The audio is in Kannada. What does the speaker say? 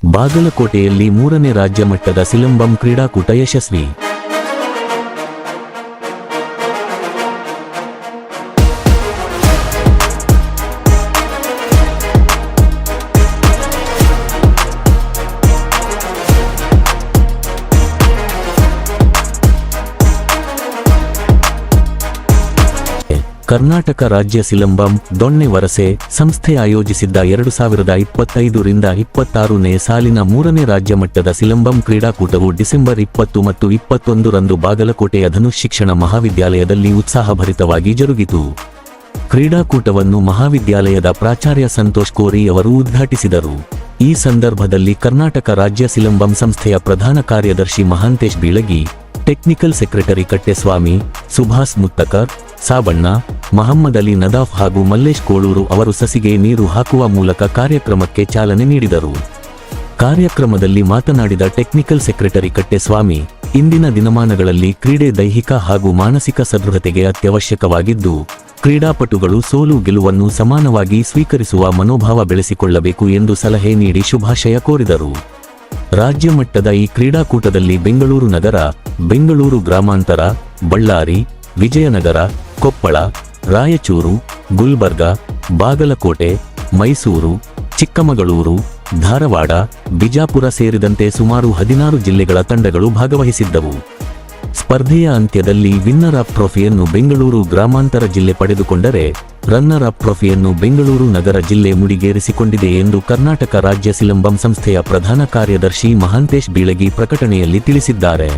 ಬಾಗಲಕೋಟೆಯಲ್ಲಿ 3ನೇ ರಾಜ್ಯ ಮಟ್ಟದ ಸಿಲಂಬಂ ಕ್ರೀಡಾಕೂಟ ಯಶಸ್ವಿ. ಕರ್ನಾಟಕ ರಾಜ್ಯ ಸಿಲಂಬಂ ದೊಣ್ಣೆ ವರಸೆ ಸಂಸ್ಥೆ ಆಯೋಜಿಸಿದ್ದ 2025ರಿಂದ 26ನೇ ಸಾಲಿನ 3ನೇ ರಾಜ್ಯ ಮಟ್ಟದ ಸಿಲಂಬಂ ಕ್ರೀಡಾಕೂಟವು ಡಿಸೆಂಬರ್ 20 ಮತ್ತು 21ರಂದು ಬಾಗಲಕೋಟೆಯ ಧನುಷ್ ಶಿಕ್ಷಣ ಮಹಾವಿದ್ಯಾಲಯದಲ್ಲಿ ಉತ್ಸಾಹಭರಿತವಾಗಿ ಜರುಗಿತು. ಕ್ರೀಡಾಕೂಟವನ್ನು ಮಹಾವಿದ್ಯಾಲಯದ ಪ್ರಾಚಾರ್ಯ ಸಂತೋಷ್ ಕೋರಿ ಅವರು ಉದ್ಘಾಟಿಸಿದರು. ಈ ಸಂದರ್ಭದಲ್ಲಿ ಕರ್ನಾಟಕ ರಾಜ್ಯ ಸಿಲಂಬಂ ಸಂಸ್ಥೆಯ ಪ್ರಧಾನ ಕಾರ್ಯದರ್ಶಿ ಮಹಾಂತೇಶ್ ಬೀಳಗಿ, ಟೆಕ್ನಿಕಲ್ ಸೆಕ್ರೆಟರಿ ಕಟ್ಟೆಸ್ವಾಮಿ, ಸುಭಾಸ್ ಮುತ್ತಕರ್, ಸಾಬಣ್ಣ, ಮಹಮ್ಮದ್ ಅಲಿ ನದಾಫ್ ಹಾಗೂ ಮಲ್ಲೇಶ್ ಕೋಳೂರು ಅವರು ಸಸಿಗೆ ನೀರು ಹಾಕುವ ಮೂಲಕ ಕಾರ್ಯಕ್ರಮಕ್ಕೆ ಚಾಲನೆ ನೀಡಿದರು. ಕಾರ್ಯಕ್ರಮದಲ್ಲಿ ಮಾತನಾಡಿದ ಟೆಕ್ನಿಕಲ್ ಸೆಕ್ರೆಟರಿ ಕಟ್ಟೆಸ್ವಾಮಿ, ಇಂದಿನ ದಿನಮಾನಗಳಲ್ಲಿ ಕ್ರೀಡೆ ದೈಹಿಕ ಹಾಗೂ ಮಾನಸಿಕ ಸದೃಢತೆಗೆ ಅತ್ಯವಶ್ಯಕವಾಗಿದ್ದು, ಕ್ರೀಡಾಪಟುಗಳು ಸೋಲು ಗೆಲುವನ್ನು ಸಮಾನವಾಗಿ ಸ್ವೀಕರಿಸುವ ಮನೋಭಾವ ಬೆಳೆಸಿಕೊಳ್ಳಬೇಕು ಎಂದು ಸಲಹೆ ನೀಡಿ ಶುಭಾಶಯ ಕೋರಿದರು. ರಾಜ್ಯ ಮಟ್ಟದ ಈ ಕ್ರೀಡಾಕೂಟದಲ್ಲಿ ಬೆಂಗಳೂರು ನಗರ, ಬೆಂಗಳೂರು ಗ್ರಾಮಾಂತರ, ಬಳ್ಳಾರಿ, ವಿಜಯನಗರ, ಕೊಪ್ಪಳ, ರಾಯಚೂರು, ಗುಲ್ಬರ್ಗ, ಬಾಗಲಕೋಟೆ, ಮೈಸೂರು, ಚಿಕ್ಕಮಗಳೂರು, ಧಾರವಾಡ, ಬಿಜಾಪುರ ಸೇರಿದಂತೆ ಸುಮಾರು 16 ಜಿಲ್ಲೆಗಳ ತಂಡಗಳು ಭಾಗವಹಿಸಿದ್ದವು. ಸ್ಪರ್ಧೆಯ ಅಂತ್ಯದಲ್ಲಿ ವಿನ್ನರ್ ಅಪ್ ಟ್ರೋಫಿಯನ್ನು ಬೆಂಗಳೂರು ಗ್ರಾಮಾಂತರ ಜಿಲ್ಲೆ ಪಡೆದುಕೊಂಡರೆ, ರನ್ನರ್ ಅಪ್ ಟ್ರೋಫಿಯನ್ನು ಬೆಂಗಳೂರು ನಗರ ಜಿಲ್ಲೆ ಮುಡಿಗೇರಿಸಿಕೊಂಡಿದೆ ಎಂದು ಕರ್ನಾಟಕ ರಾಜ್ಯ ಸಿಲಂಬಂ ಸಂಸ್ಥೆಯ ಪ್ರಧಾನ ಕಾರ್ಯದರ್ಶಿ ಮಹಾಂತೇಶ್ ಬೀಳಗಿ ಪ್ರಕಟಣೆಯಲ್ಲಿ ತಿಳಿಸಿದ್ದಾರೆ.